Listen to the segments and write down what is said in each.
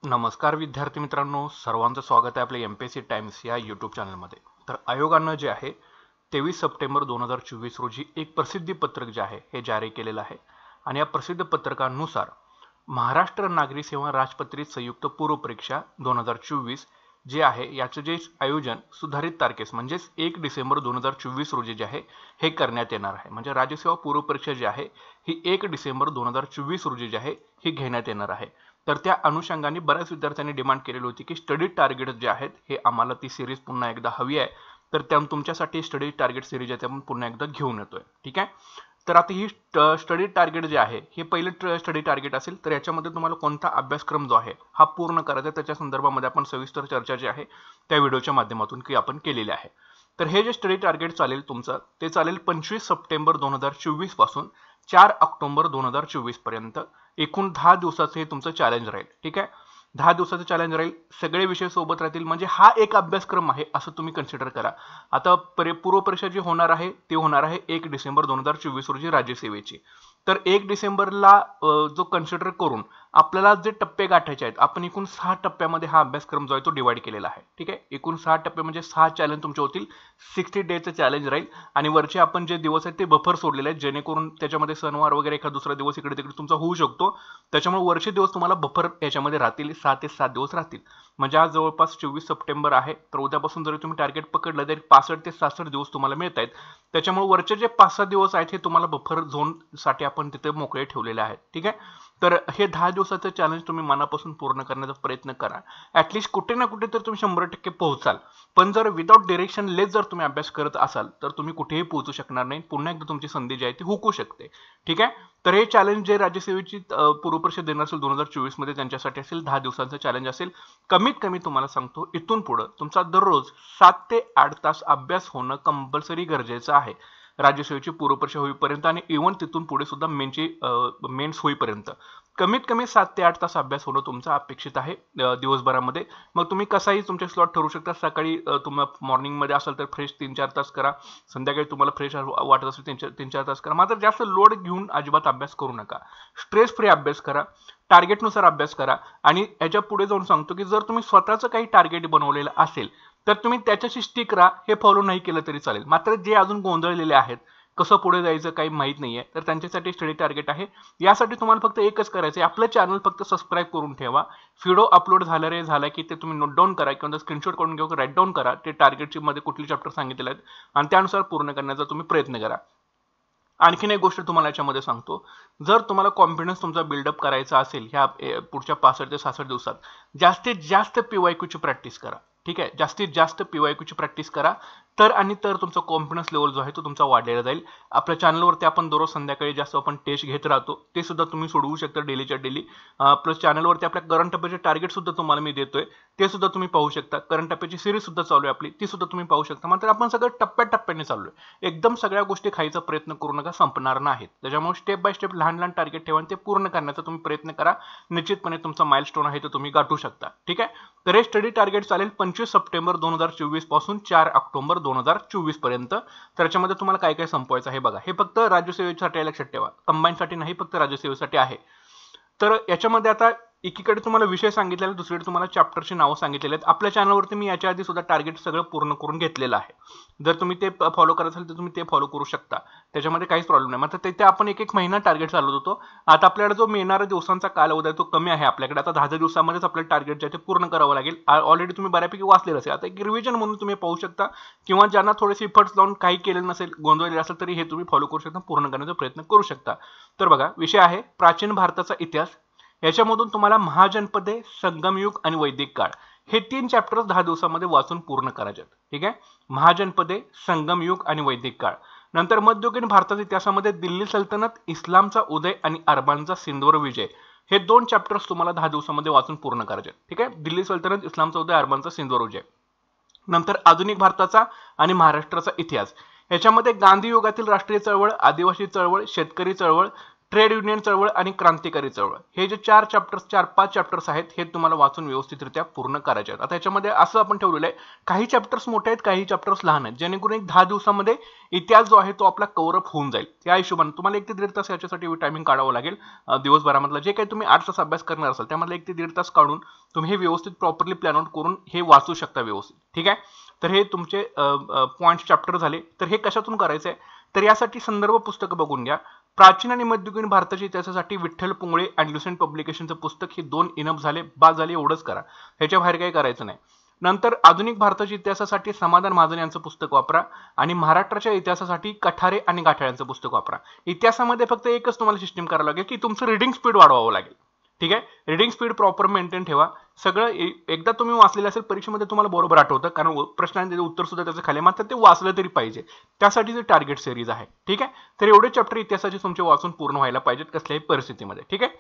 नमस्कार विद्यार्थी मित्रांनो, सर्वांचं स्वागत आहे आपल्या एमपीएससी टाइम्स या यूट्यूब चॅनलमध्ये। तर आयोगानं जे आहे 23 सप्टेंबर 2024 रोजी एक प्रसिद्धी पत्रक जे आहे हे जारी केलेलं आहे आणि या प्रसिद्ध पत्रकानुसार महाराष्ट्र नागरी सेवा राजपत्रित संयुक्त पूर्व परीक्षा 2024 जे आहे याचे जे आयोजन सुधारित तारखेस म्हणजेच 1 डिसेंबर 2024 रोजी जे आहे हे करण्यात येणार आहे। म्हणजे राज्यसेवा पूर्व परीक्षा जी आहे ही 1 डिसेंबर 2024 रोजी जी आहे ही घेण्यात येणार आहे। तर त्या अनुषंगाने बऱ्याच विद्यार्थ्यांनी डिमांड केलेली होती की स्टडी टार्गेट जे आहेत हे आम्हाला ती सिरीज पुन्हा एकदा हवी आहे। तर त्या तुमच्यासाठी स्टडी टार्गेट सिरीज आहे ते आपण पुन्हा एकदा घेऊन येतोय। ठीक आहे, तर आता ही स्टडी टार्गेट जे आहे हे पहिले स्टडी टार्गेट असेल तर याच्यामध्ये तुम्हाला कोणता अभ्यासक्रम जो आहे हा पूर्ण करायचा त्याच्या संदर्भामध्ये आपण सविस्तर चर्चा जी आहे त्या व्हिडिओच्या माध्यमातून की आपण केलेली आहे। तर हे जे स्टडी टार्गेट चालेल तुमचं ते चालेल 25 सप्टेंबर 2024 पासून 4 ऑक्टोबर 2024 पर्यंत। एकूण 10 दिवसाचं हे तुमचं चॅलेंज राहील। ठीक आहे, 10 दिवसाचं चॅलेंज राहील, सगळे विषय सोबत राहतील, म्हणजे हा एक अभ्यासक्रम आहे असं तुम्ही कन्सिडर करा। आता पूर्व परीक्षा जी होणार आहे ती होणार आहे 1 डिसेंबर 2024 रोजी राज्यसेवेची। तर 1 डिसेंबरला जो कन्सिडर करून आपल्याला जे टप्पे गाठायचे आहेत आपण एकूण 6 टप्प्यामध्ये हा अभ्यासक्रम जो आहे तो डिवाइड केलेला आहे। ठीक आहे, एकूण 6 टप्पे म्हणजे 6 चॅलेंज तुमचे होतील। 60 डेचं चॅलेंज राहील आणि वरचे आपण जे दिवस आहेत ते बफर सोडलेले आहेत जेणेकरून त्याच्यामध्ये सणवार वगैरे एखादा दुसरा दिवस इकडे तिकडे तुमचा होऊ शकतो, त्याच्यामुळे वरचे दिवस तुम्हाला बफर याच्यामध्ये राहतील, 6 ते 7 दिवस राहतील। म्हणजे आज जवळपास 24 सप्टेंबर आहे, तर उद्यापासून जरी तुम्ही टार्गेट पकडलं तरी 65 ते 66 दिवस तुम्हाला मिळत आहेत। त्याच्यामुळे वरचे जे 5-6 दिवस आहेत हे तुम्हाला बफर झोन साठी आपण तिथे मोकळे ठेवलेले आहेत। ठीक आहे, तर हे 10 दिवसाचं चॅलेंज तुम्ही मनापासून पूर्ण करण्याचा प्रयत्न करा। ऍटलीस्ट कुठे ना कुठे तर तुम्ही 100% पोहोचाल, पण जर विदाउट डिरेक्शन लेस जर तुम्ही अभ्यास करत असाल तर तुम्ही कुठेही पोहोचू शकणार नाही, पुन्हा एकदा तुमची संधी जी आहे ती हुकू शकते। ठीक आहे, तर हे चॅलेंज जे राज्यसेवेची पूर्व परीक्षा देणार असेल 2024 मध्ये त्यांच्यासाठी असेल 10 दिवसांचं चॅलेंज असेल। कमीत कमी तुम्हाला सांगतो इथून पुढे तुमचा दररोज 7 ते 8 तास अभ्यास होणं कंपल्सरी गरजेचं आहे राज्यसेवेची पूर्व परीक्षा होईपर्यंत आणि इव्हन तिथून पुढे सुद्धा मेन्स होईपर्यंत कमीत कमी 7 ते 8 तास अभ्यास होणं तुमचं अपेक्षित आहे दिवसभरामध्ये। मग तुम्ही कसाही तुमचे स्लॉट ठरवू शकता, सकाळी तुम्हाला मॉर्निंग मध्ये असेल तर फ्रेश 3-4 तास करा, संध्याकाळी तुम्हाला फ्रेश वाटत असेल 3-4 तास करा, मात्र जास्त लोड घेऊन अजिबात अभ्यास करू नका। स्ट्रेस फ्री अभ्यास करा, टार्गेटनुसार अभ्यास करा आणि याच्या पुढे जाऊन सांगतो की जर तुम्ही स्वतःचं काही टार्गेट बनवलेलं असेल तर तुम्ही त्याच्याशी स्टिक राहा, हे फॉलो नाही केलं तरी चालेल। मात्र जे अजून गोंधळलेले आहेत, कसं पुढे जायचं काही माहित नाहीये, तर त्यांच्यासाठी स्टडी टार्गेट आहे। यासाठी तुम्हाला फक्त एकच करायचं आहे, आपलं चॅनल फक्त सबस्क्राईब करून ठेवा। व्हिडिओ अपलोड झाला की ते तुम्ही नोट डाऊन करा किंवा स्क्रीनशॉट करून घेऊ, राईट डाऊन करा ते टार्गेटची मध्ये कुठले चॅप्टर सांगितलेले आहेत आणि त्यानुसार पूर्ण करण्याचा तुम्ही प्रयत्न करा। आणखीन एक गोष्ट तुम्हाला याच्यामध्ये सांगतो, जर तुम्हाला कॉन्फिडन्स तुमचा बिल्डअप करायचा असेल ह्या पुढच्या 65 ते 66 दिवसात जास्तीत जास्त पीवायक्यूची प्रॅक्टिस करा। ठीक आहे, जास्तीत जास्त पीवायक्यूची प्रॅक्टिस करा, तर तुमचा कॉन्फिडन्स लेवल जो आहे तो तुमचा वाढलेला जाईल। आपल्या चॅनलवरती आपण दररोज संध्याकाळी जास्त आपण टेस्ट घेत राहतो, ते सुद्धा तुम्ही सोडवू शकता डेलीच्या डेली। प्लस चॅनलवरती आपल्या करंट अफेअरचे टार्गेट सुद्धा तुम्हाला मी देतोय, ते सुद्धा तुम्ही पाहू शकता। करंट अफेअरची सिरीज सुद्धा चालू आहे आपली, ती सुद्धा तुम्ही पाहू शकता। मात्र आपण सगळं टप्प्याटप्प्याने चाललोय, एकदम सगळ्या गोष्टी खायचा प्रयत्न करू नका, संपणार नाहीत। त्याच्यामुळे स्टेप बाय स्टेप लहान लहान टार्गेट ठेवा आणि ते पूर्ण करण्याचा तुम्ही प्रयत्न करा, निश्चितपणे तुमचा माइलस्टोन आहे तो तुम्ही गाठू शकता। ठीक आहे, तर हे स्टडी टार्गेट चालेल 25 सप्टेंबर 2024 पासून 4 ऑक्टोबर 2024 पर्यंत। त्याच्यामध्ये तुम्हाला काय काय संपवायचं आहे बघा, हे फक्त राज्यसेवेसाठी लक्षात ठेवा, कंबाईनसाठी नाही, फक्त राज्यसेवेसाठी आहे। तर याच्यामध्ये आता एकीकडे तुम्हाला विषय सांगितलेला, दुसरीकडे तुम्हाला चॅप्टरची नावं सांगितलेली आहेत। आपल्या चॅनलवरती मी याच्या आधी सुद्धा टार्गेट सगळं पूर्ण करून घेतलेलं आहे, जर तुम्ही ते फॉलो करत असाल तर तुम्ही ते फॉलो करू शकता, त्याच्यामध्ये काहीच प्रॉब्लेम नाही। मात्र तिथे आपण एक महिना टार्गेट चालवत होतो, आता आपल्याकडे जो येणारा दिवसांचा कालावधी आहे तो कमी आहे आपल्याकडे। आता 10 दिवसामध्येच आपल्याला टार्गेट जे आहे ते पूर्ण करावं लागेल। ऑलरेडी तुम्ही बऱ्यापैकी वाचलेलं असेल, आता एक रिव्हिजन म्हणून तुम्ही पाहू शकता किंवा ज्यांना थोडेसे इफर्ट्स लावून काही केलेलं नसेल, गोंधळलेलं असेल तरी हे तुम्ही फॉलो करू शकता, पूर्ण करण्याचा प्रयत्न करू शकता। तर बघा, विषय आहे प्राचीन भारताचा इतिहास। याच्यामधून तुम्हाला महाजनपदे, संगमयुग आणि वैदिक काळ हे 3 चॅप्टर्स 10 दिवसामध्ये वाचून पूर्ण करायचे आहेत। ठीक आहे, महाजनपदे, संगमयुग आणि वैदिक काळ। नंतर मध्ययुगीन भारताच्या इतिहासामध्ये दिल्ली सल्तनत, इस्लामचा उदय आणि अरबांचा सिंधवर विजय हे 2 चॅप्टर्स तुम्हाला 10 दिवसामध्ये वाचून पूर्ण करायचे आहेत। ठीक आहे, दिल्ली सल्तनत, इस्लामचा उदय, अरबांचा सिंधवर विजय। नंतर आधुनिक भारताचा आणि महाराष्ट्राचा इतिहास, याच्यामध्ये गांधी युगातील राष्ट्रीय चळवळ, आदिवासी चळवळ, शेतकरी चळवळ, ट्रेड युनियन चळवळ आणि क्रांतिकारी चळवळ, हे जे 4-5 चॅप्टर्स आहेत हे तुम्हाला वाचून व्यवस्थितरित्या पूर्ण करायचे आहेत. आता याच्यामध्ये असं आपण ठेवलेलं आहे, काही चॅप्टर्स मोठे आहेत, काही चॅप्टर्स लहान आहेत, जेणेकरून एक 10 दिवसामध्ये इतिहास जो आहे तो आपला कव्हर अप होऊन जाईल. त्या हिशोबाने तुम्हाला 1 ते 1.5 तास याच्यासाठी टायमिंग काढावं लागेल. दिवसभरामधला जे काही तुम्ही 8 तास अभ्यास करणार असाल त्यामधला 1 ते 1.5 तास काढून तुम्ही हे व्यवस्थित प्रॉपरली प्लॅन आउट करून हे वाचू शकता व्यवस्थित. ठीक आहे, तर हे तुमचे पॉइंट चॅप्टर झाले. तर हे कशातून करायचं आहे, तर यासाठी संदर्भ पुस्तकं बघून घ्या. प्राचीन आणि मध्ययुगीन भारताच्या इतिहासासाठी विठ्ठल पुंगळे आणि ल्युसेंट पब्लिकेशनचं पुस्तक, हे 2 इनफ झाले, बाद झाले, एवढंच करा, ह्याच्या बाहेर काही करायचं नाही. नंतर आधुनिक भारताच्या इतिहासासाठी समाधान महाजन यांचं पुस्तक वापरा आणि महाराष्ट्राच्या इतिहासासाठी कठारे आणि गाठाळ्यांचं पुस्तक वापरा. इतिहासामध्ये फक्त एकच तुम्हाला सिस्टीम करावं लागेल की तुमचं रीडिंग स्पीड वाढवावं लागेल. ठीक आहे, रीडिंग स्पीड प्रॉपर मेंटेन ठेवा. सगळं एकदा तुम्ही वाचलेलं असेल परीक्षेमध्ये तुम्हाला बरोबर आठवतं, कारण प्रश्नांचे उत्तर सुद्धा त्याचं खाली, मात्र ते वाचलं तरी पाहिजे, त्यासाठी ते टार्गेट सिरीज आहे. ठीक आहे, तर एवढे चॅप्टर इतिहासाचे तुमचे वाचून पूर्ण व्हायला पाहिजेत कसल्याही परिस्थितीमध्ये. ठीक आहे,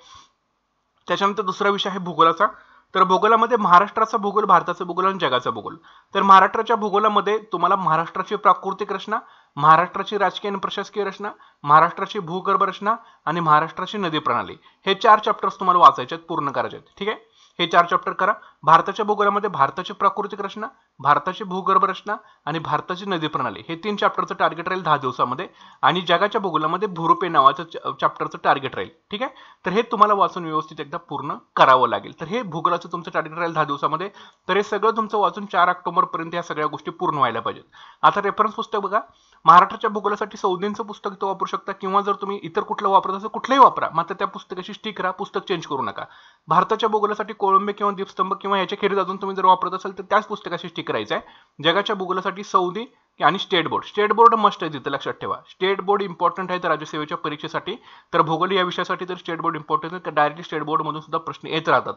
त्याच्यानंतर दुसरा विषय आहे भूगोलाचा. तर भूगोलामध्ये महाराष्ट्राचा भूगोल, भारताचा भूगोल आणि जगाचा भूगोल. तर महाराष्ट्राच्या भूगोलामध्ये तुम्हाला महाराष्ट्राची प्राकृतिक रचना, महाराष्ट्राची राजकीय आणि प्रशासकीय रचना, महाराष्ट्राची भूगर्भ रचना आणि महाराष्ट्राची नदी प्रणाली, हे 4 चॅप्टर्स तुम्हाला वाचायचे आहेत, पूर्ण करायचे आहेत. ठीक आहे, हे 4 चॅप्टर करा. भारताच्या भूगोलामध्ये भारताची प्राकृतिक रचना, भारताची भूगर्भ रचना आणि भारताची नदी प्रणाली, हे 3 चॅप्टरचं टार्गेट राहील 10 दिवसामध्ये. आणि जगाच्या भूगोलामध्ये भूरूपे नावाचं चॅप्टरचं टार्गेट राहील. ठीक आहे, तर हे तुम्हाला वाचून व्यवस्थित एकदा पूर्ण करावं लागेल. तर हे भूगोलाचं तुमचं टार्गेट राहील 10 दिवसामध्ये. तर हे सगळं तुमचं वाचून 4 ऑक्टोबर पर्यंत या सगळ्या गोष्टी पूर्ण व्हायला पाहिजेत. आता रेफरन्स पुस्तक बघा, महाराष्ट्राच्या भूगोलासाठी सौदींचं पुस्तक तो वापरू शकता, किंवा जर तुम्ही इतर कुठलं वापरत असाल कुठलंही वापरा, मात्र त्या पुस्तकाची स्टिक राहा, पुस्तक चेंज करू नका. भारताच्या भूगोलासाठी कोळंबे किंवा दीपस्तंभ किंवा याच्या खेरीज अजून तुम्ही जर वापरत असाल तर त्याच पुस्तकाची स्टिक करायचं आहे. जगाच्या भूगोलासाठी सौदी आणि state board, state board must आहे तिथे, लक्षात ठेवा. स्टेट बोर्ड इम्पॉर्टंट आहे तर राज्यसेवेच्या परीक्षेसाठी, तर भूगोल या विषयासाठी तर स्टेट बोर्ड इम्पॉर्टंट आहे, तर डायरेक्टली स्टेट बोर्ड मधून सुद्धा प्रश्न येत राहतात.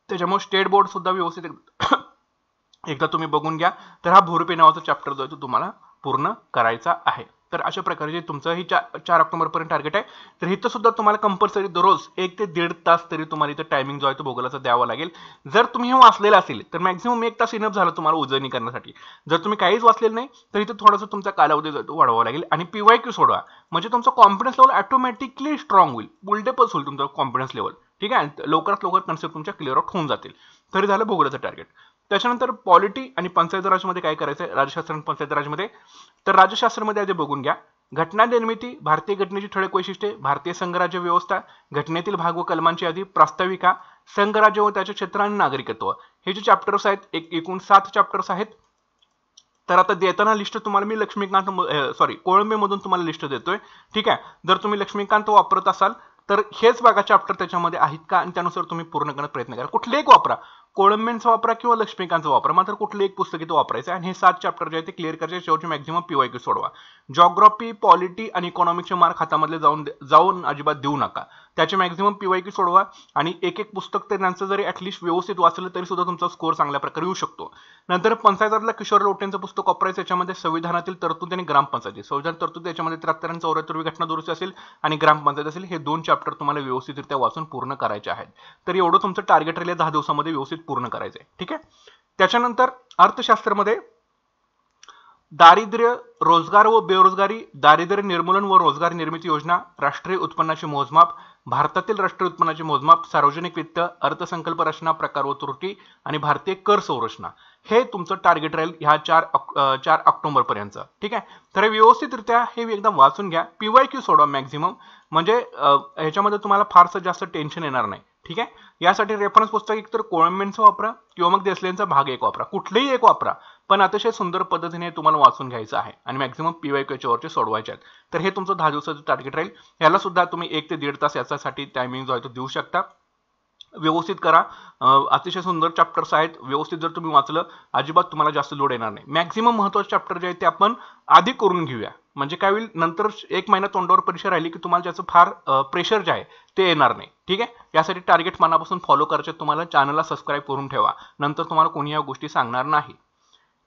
त्याच्यामुळे स्टेट बोर्ड सुद्धा व्यवस्थित एकदा तुम्ही बघून घ्या. तर हा भूरूपे नावाचा चॅप्टर जो आहे तो तुम्हाला पूर्ण करायचा आहे. तर अशा प्रकारे तुमचं ही 4 ऑक्टोबर पर्यंत टार्गेट आहे. तर इथं सुद्धा तुम्हाला कंपल्सरी दररोज 1 ते 1.5 तास तरी तुम्हाला इथं टायमिंग जो आहे तो भूगोलाचा द्यावा लागेल. जर तुम्ही हे वाचलेलं असेल तर मॅक्झिमम 1 तास इनफ झालं तुम्हाला उजळणी करण्यासाठी. जर तुम्ही काहीच वाचलेलं नाही तर इथं थोडासा तुमचा कालावधी वाढवावा लागेल आणि PYQ सोडवा, म्हणजे तुमचा कॉन्फिडन्स लेवल ऑटोमॅटिकली स्ट्रॉंग होईल, बुलडेपल होईल तुमचा कॉन्फिडन्स लेवल. ठीक आहे, लवकरात लवकर कन्सेप्ट तुमच्या क्लिअर आउट होऊन जातील. तरी झालं भूगोलाचं टार्गेट. त्याच्यानंतर पॉलिटी आणि पंचायत राजमध्ये काय करायचं आहे, राज्यशास्त्र आणि पंचायत राजमध्ये. तर राज्यशास्त्रामध्ये आधी बघून घ्या, घटना निर्मिती, भारतीय घटनेची ठळक वैशिष्ट्ये, भारतीय संघराज्य व्यवस्था, घटनेतील भाग व कलमांची यादी, प्रास्ताविका, संघराज्य व त्याचे क्षेत्र आणि नागरिकत्व, हे जे चॅप्टर्स आहेत एकूण 7 चॅप्टर्स आहेत. तर आता देताना लिस्ट तुम्हाला मी कोळंबे मधून तुम्हाला लिस्ट देतोय. ठीक आहे, जर तुम्ही लक्ष्मीकांत वापरत असाल तर हेच बघा चॅप्टर त्याच्यामध्ये आहेत का आणि त्यानुसार तुम्ही पूर्ण करण्याचा प्रयत्न करा. कुठले एक वापरा, कोळंबेंचा वापरा किंवा लक्ष्मीकांतचा वापरा, मात्र कुठले एक पुस्तक इथं वापरायचं आणि हे 7 चॅप्टर जे आहे ते क्लिअर करायचे. शेवटचे मॅक्झिमम PYQ सोडवा. जॉग्राफी, पॉलिटी आणि इकॉनॉमिक्सचे मार्क हातामधले जाऊन अजिबात देऊ नका. त्याचे मॅक्झिमम PYQ सोडवा आणि एक पुस्तक त्यांचं जरी ऍटलिस्ट व्यवस्थित वाचलं तरी सुद्धा तुमचा स्कोअर चांगल्या प्रकारे येऊ शकतो. नंतर पंचायतराजला किशोर लोटेंचं पुस्तक वापरायचं. याच्यामध्ये संविधानातील तरतूद आणि ग्रामपंचायती, संविधान तरतूद याच्यामध्ये 73 आणि 74वी घटना दुरुस्ती असेल आणि ग्रामपंचायत असेल, हे 2 चॅप्टर तुम्हाला व्यवस्थितरित्या वाचून पूर्ण करायचे आहेत. तर एवढं तुमचं टार्गेट राहिले 10 दिवसामध्ये व्यवस्थित पूर्ण करायचं आहे. ठीक आहे, त्याच्यानंतर अर्थशास्त्रामध्ये दारिद्र्य, रोजगार व बेरोजगारी, दारिद्र्य निर्मूलन व रोजगार निर्मिती योजना, राष्ट्रीय उत्पन्नाचे मोजमाप, भारतातील राष्ट्रीय उत्पन्नाचे मोजमाप, सार्वजनिक वित्त, अर्थसंकल्प रचना, प्रकार व त्रुटी आणि भारतीय कर संरचना, हे तुमचं टार्गेट राहील ह्या 4 ऑक्टोबर पर्यंत. ठीक आहे, तर व्यवस्थितरित्या हे एकदम वाचून घ्या. PYQ सोडवा मॅक्झिमम, म्हणजे ह्याच्यामध्ये तुम्हाला फारसं जास्त टेन्शन येणार नाही. ठीक आहे, यासाठी रेफरन्स पुस्तक एकतर कोळंबेंचं वापरा किंवा मग देसलेंचा भाग 1 वापरा, कुठलेही एक वापरा, पण अतिशय सुंदर पद्धतीने तुम्हाला वाचून घ्यायचं आहे आणि मॅक्झिमम PYQ याच्यावरचे सोडवायचे आहेत. तर हे तुमचं 10 दिवसाचं टार्गेट राहील. याला सुद्धा तुम्ही 1 ते 1.5 तास याच्यासाठी टायमिंग जो आहे तो देऊ शकता. व्यवस्थित करा, अतिशय सुंदर चॅप्टर्स आहेत. व्यवस्थित जर तुम्ही वाचलं अजिबात तुम्हाला जास्त लोड येणार नाही. मॅक्झिमम महत्त्वाचे चॅप्टर जे आहेत ते आपण आधी करून घेऊया, म्हणजे काय होईल, नंतर 1 महिना तोंडावर परीक्षा राहिली की तुम्हाला त्याचं फार प्रेशर जे आहे ते येणार नाही. ठीक आहे, यासाठी टार्गेट मनापासून फॉलो करायचे. तुम्हाला चॅनलला सबस्क्राईब करून ठेवा, नंतर तुम्हाला कोणी या गोष्टी सांगणार नाही.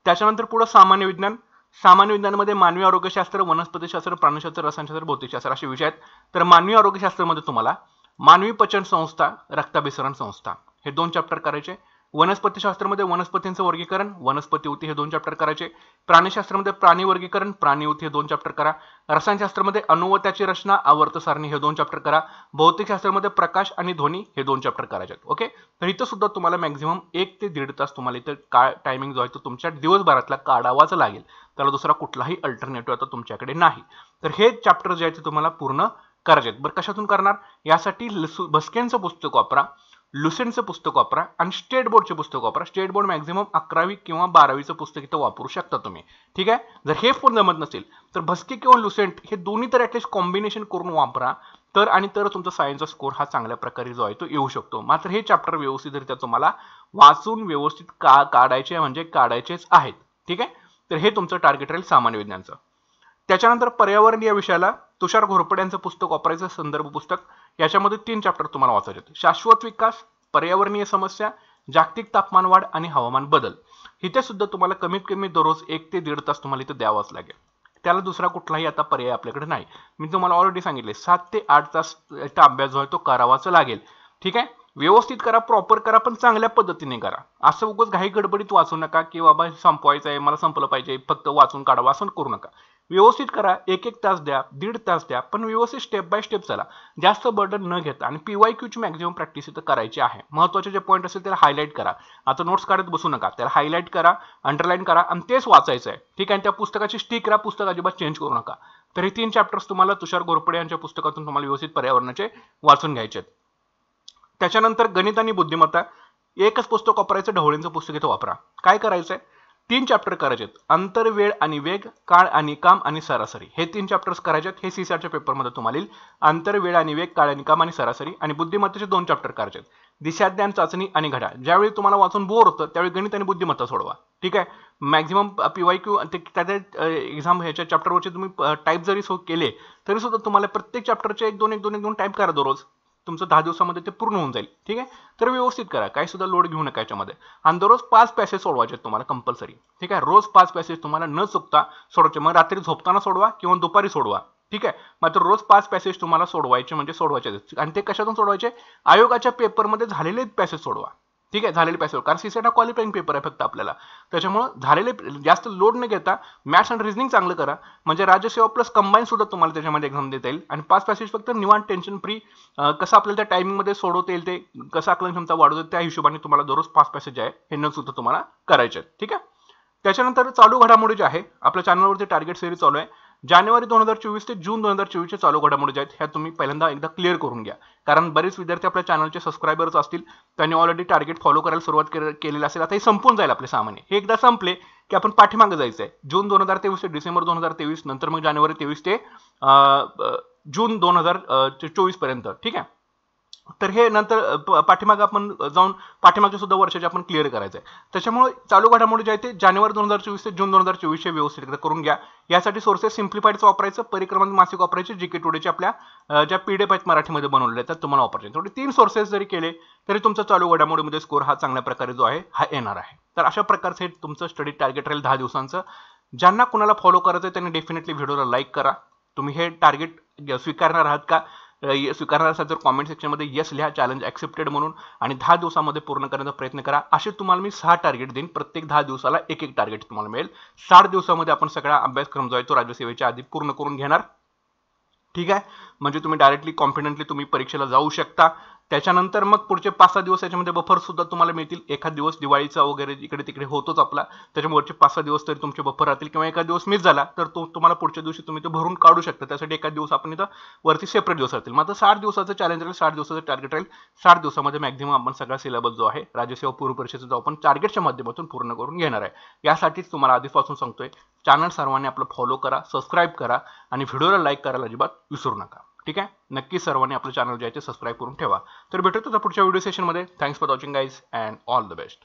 त्याच्यानंतर पुढे सामान्य विज्ञान. सामान्य विज्ञानामध्ये मानवी आरोग्यशास्त्र, वनस्पतीशास्त्र, प्राणीशास्त्र, रसायनशास्त्र, भौतिकशास्त्र असे विषय आहेत. तर मानवी आरोग्यशास्त्रामध्ये तुम्हाला मानवी पचन संस्था, रक्ताभिसरण संस्था, हे 2 चॅप्टर करायचे. वनस्पतीशास्त्रामध्ये वनस्पतींचं वर्गीकरण, वनस्पती हे 2 चॅप्टर करायचे. प्राणीशास्त्रामध्ये प्राणी वर्गीकरण, प्राणी हे 2 चॅप्टर करा. रसायनशास्त्रामध्ये अणु व त्याची रचना, आवर्त सारणी हे 2 चॅप्टर करा. भौतिकशास्त्रामध्ये प्रकाश आणि ध्वनी हे 2 चॅप्टर करायचे. ओके, तर इथं सुद्धा तुम्हाला मॅक्झिमम 1 ते 1.5 तास तुम्हाला इथं टायमिंग जो आहे तो तुमच्या दिवसभरातला काढावाच लागेल. त्याला दुसरा कुठलाही अल्टरनेटिव्ह आता तुमच्याकडे नाही. तर हे चॅप्टर जे आहे ते तुम्हाला पूर्ण करायचे आहेत. बरं, कशातून करणार? यासाठी भस्केंचं पुस्तक वापरा, लुसेंटचं पुस्तक वापरा आणि स्टेट बोर्डचे पुस्तक वापरा. स्टेट बोर्ड मॅक्झिमम 11वी किंवा 12वीचं पुस्तक इथं वापरू शकता तुम्ही. ठीक आहे. जर हे पण जमत नसेल तर भस्के किंवा लुसेंट हे दोन्ही तर ऍटलीस्ट कॉम्बिनेशन करून वापरा, तर तुमचा सायन्सचा स्कोर हा चांगल्या प्रकारे जो आहे तो येऊ शकतो. मात्र हे चॅप्टर व्यवस्थितरित्या तुम्हाला वाचून व्यवस्थित काढायचे म्हणजे काढायचेच आहेत. ठीक आहे. तर हे तुमचं टार्गेट राहील सामान्य विज्ञानचं. त्याच्यानंतर पर्यावरण या विषयाला तुषार घोरपडे यांचं पुस्तक वापरायचं, संदर्भ पुस्तक. याच्यामध्ये 3 चॅप्टर तुम्हाला वाचायचे आहेत. शाश्वत विकास, पर्यावरणीय समस्या, जागतिक तापमान वाढ आणि हवामान बदल. इथे सुद्धा तुम्हाला कमीत कमी दररोज 1 ते 1.5 तास तुम्हाला इथे द्यावाच लागेल. त्याला दुसरा कुठलाही आता पर्याय आपल्याकडे नाही. मी तुम्हाला ऑलरेडी सांगितले 7 ते 8 तास इथं अभ्यास जो आहे तो करावाच लागेल. ठीक आहे. व्यवस्थित करा, प्रॉपर करा, पण चांगल्या पद्धतीने करा. असं उगाच घाई गडबडीत वाचू नका की बाबा संपवायचं आहे, मला संपलं पाहिजे, फक्त वाचून काढावं असं करू नका. व्यवस्थित करा, 1-1 तास द्या, 1.5 तास द्या, पण व्यवस्थित स्टेप बाय स्टेप चला, जास्त बर्डन न घेता. आणि PYQची मॅक्झिमम प्रॅक्टिस इथं करायची आहे. महत्त्वाचे जे पॉईंट असेल त्याला हायलाईट करा. आता नोट्स काढत बसू नका, त्याला हायलाईट करा, अंडरलाईन करा आणि तेच वाचायचं आहे. ठीक आहे. त्या पुस्तकाची स्टिक करा, पुस्तक अजिबात चेंज करू नका. तर हे 3 चॅप्टर्स तुम्हाला तुषार घोरपडे यांच्या पुस्तकातून तुम्हाला व्यवस्थित पर्यावरणाचे वाचून घ्यायचे आहेत. त्याच्यानंतर गणित आणि बुद्धिमत्ता, एकच पुस्तक वापरायचं, ढवळींचं पुस्तक इथं वापरा. काय करायचंय? 3 चॅप्टर करायचे आहेत. अंतर, वेळ आणि वेग, काळ आणि काम आणि सरासरी, हे 3 चॅप्टर्स करायचे आहेत. हे CSATच्या पेपरमध्ये तुम्हाला येईल. अंतर, वेळ आणि वेग, काळ आणि काम आणि सरासरी. आणि बुद्धिमत्तेचे 2 चॅप्टर करायचे आहेत. दिशाज्ञान, चाचणी आणि घड्याळ. ज्यावेळी तुम्हाला वाचून बोर होतं त्यावेळी गणित आणि बुद्धिमत्ता सोडवा. ठीक आहे. मॅक्झिमम PYQ त्या एक्झाम ह्याच्या चॅप्टरवरचे तुम्ही टाईप जरी केले तरी सुद्धा तुम्हाला प्रत्येक चॅप्टरचे 1-2 टाईप करा दररोज. तुमचं 10 दिवसामध्ये ते पूर्ण होऊन जाईल. ठीक आहे. तर व्यवस्थित करा, काही सुद्धा लोड घेऊ नका याच्यामध्ये. आणि दररोज 5 पॅसेज सोडवायचे तुम्हाला कंपल्सरी. ठीक आहे. रोज 5 पॅसेज तुम्हाला न चुकता सोडवायचे. मग रात्री झोपताना सोडवा किंवा दुपारी सोडवा. ठीक आहे. मात्र रोज 5 पॅसेज तुम्हाला सोडवायचे म्हणजे सोडवायचे. आणि ते कशातून सोडवायचे? आयोगाच्या पेपरमध्ये झालेले पॅसेज सोडवा. ठीक आहे. झालेले पॅसेज, कारण CSAT हा क्वालिफाईंग पेपर आहे फक्त आपल्याला. त्याच्यामुळे झालेले जास्त लोड न घेता मॅथ्स आणि रिझनिंग चांगलं करा, म्हणजे राज्यसेवा प्लस कंबाईन सुद्धा तुम्हाला त्याच्यामध्ये एक्झाम देता येईल. आणि 5 पॅसेज फक्त निवांत टेन्शन फ्री कसं आपल्याला त्या टायमिंगमध्ये सोडवता येईल, ते कसं आकलन क्षमता वाढवता येईल त्या हिशोबाने तुम्हाला दररोज 5 पॅसेज आहे हे न सुद्धा तुम्हाला करायचे आहेत. ठीक आहे. त्याच्यानंतर चालू घडामोडी जे आहे, आपल्या चॅनलवरती टार्गेट सिरीज चालू आहे. जानेवारी 2024 ते जून 2024 चे चालू घडामोडी जे आहेत ह्या तुम्ही पहिल्यांदा एकदा क्लिअर करून घ्या, कारण बरेच विद्यार्थी आपल्या चॅनलचे सबस्क्रायबर्स असतील, त्यांनी ऑलरेडी टार्गेट फॉलो करायला सुरुवात केलेली असेल. आता हे संपून जाईल आपले सामान्य. हे एकदा संपले की आपण पाठीमागे जायचं आहे. जून 2023 ते डिसेंबर 2023, नंतर मग जानेवारी 23 ते जून 2024 पर्यंत. ठीक आहे. तर हे नंतर पाठीमागे आपण जाऊन पाठीमागच्या सुद्धा वर्षाचे आपण क्लिअर करायचं आहे. त्याच्यामुळे चालू घडामोडी जे आहे ते जानेवारी 2024 ते जून 2024 चे व्यवस्थित करून घ्या. यासाठी सोर्सेस सिम्प्लिफाईडचं वापरायचं, परिक्रमण मासिक वापरायचे, GK टुडेचे आपल्या ज्या PDF आहेत मराठीमध्ये बनवलेल्या आहेत तुम्हाला वापरायचे. थोडे 3 सोर्सेस जरी केले तरी तुमचा चालू घडामोडीमध्ये स्कोर हा चांगल्या प्रकारे जो आहे हा येणार आहे. तर अशा प्रकारचं हे तुमचं स्टडी टार्गेट राहील 10 दिवसांचं. ज्यांना कुणाला फॉलो करायचं आहे त्यांनी डेफिनेटली व्हिडिओला लाईक करा. तुम्ही हे टार्गेट स्वीकारणार आहात का? स्वीकारणार असाल तर कॉमेंट सेक्शनमध्ये येस लिहा, चॅलेंज ऍक्सेप्टेड म्हणून, आणि 10 दिवसामध्ये पूर्ण करण्याचा प्रयत्न करा. असे तुम्हाला मी 6 टार्गेट देईन. प्रत्येक 10 दिवसाला एक टार्गेट तुम्हाला मिळेल. 60 दिवसामध्ये आपण सगळा अभ्यासक्रम जो आहे तो राज्यसेवेच्या आधी पूर्ण करून घेणार. ठीक आहे. म्हणजे तुम्ही डायरेक्टली कॉन्फिडंटली तुम्ही परीक्षेला जाऊ शकता. त्याच्यानंतर मग पुढचे 5-6 दिवस याच्यामध्ये बफर सुद्धा तुम्हाला मिळतील. एखाद दिवस दिवाळीचा वगैरे इकडे तिकडे होतोच आपला, त्याच्यामुळे 5-6 दिवस तरी तुमचे बफर राहतील. किंवा एखाद दिवस मिस झाला तर तो तुम्हाला पुढच्या दिवशी तुम्ही ते भरून काढू शकता. त्यासाठी एखाद दिवस आपण इथं वरती सेपरेट दिवस राहतील. मात्र 60 दिवसाचं चॅलेंज राहील, 60 दिवसाचं टार्गेट राहील. 60 दिवसामध्ये मॅक्झिमम आपण सगळा सिलेबस जो आहे राज्यसेवा पूर्व परीक्षेचा जो आपण टार्गेटच्या माध्यमातून पूर्ण करून घेणार आहे. यासाठीच तुम्हाला आधीपासून सांगतोय, चॅनल सर्वांनी आपलं फॉलो करा, सबस्क्राईब करा आणि व्हिडिओला लाईक करायला अजिबात विसरू नका. ठीक आहे. नक्की सर्वांनी आपलं चॅनल जे आहे ते सबस्क्राईब करून ठेवा. तर भेटूया पुढच्या व्हिडिओ सेशनमध्ये. Thanks for watching guys and all the best.